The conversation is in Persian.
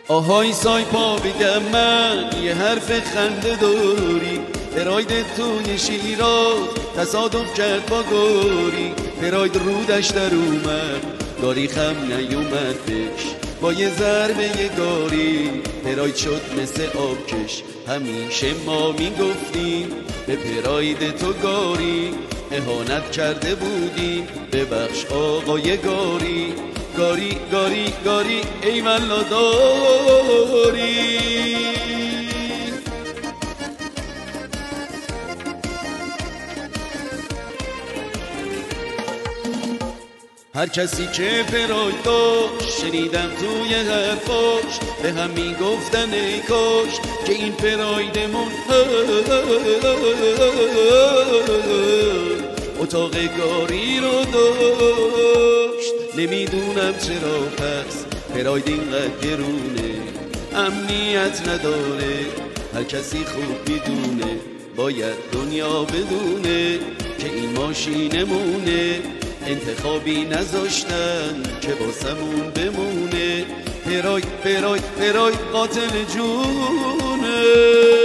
آهای سایپا بگم من یه حرف خنده داری، پراید توی شیراز تصادف کرد با گوری، پراید رودش در اومد گاری خم نیومد بش، با یه ضربه گاری پراید شد مثل آبکش. همیشه ما میگفتیم به پراید تو گاری، اهانت کرده بودیم ببخش آقای گاری. گاری گاری گاری ای والا داری. هر کسی که پراید داشت شنیدم توی حرفاش، به هم میگفتن ای کاش که این پرایدمون اتاق گاری رو داشت. نمیدونم چرا پس پراید اینقدر گرونه، امنیت نداره، هر کسی خوب میدونه باید دنیا بدونه که این ماشینمونه، انتخابی نذاشتن که واسمون بمونه. پراید پراید پراید قاتل جونه.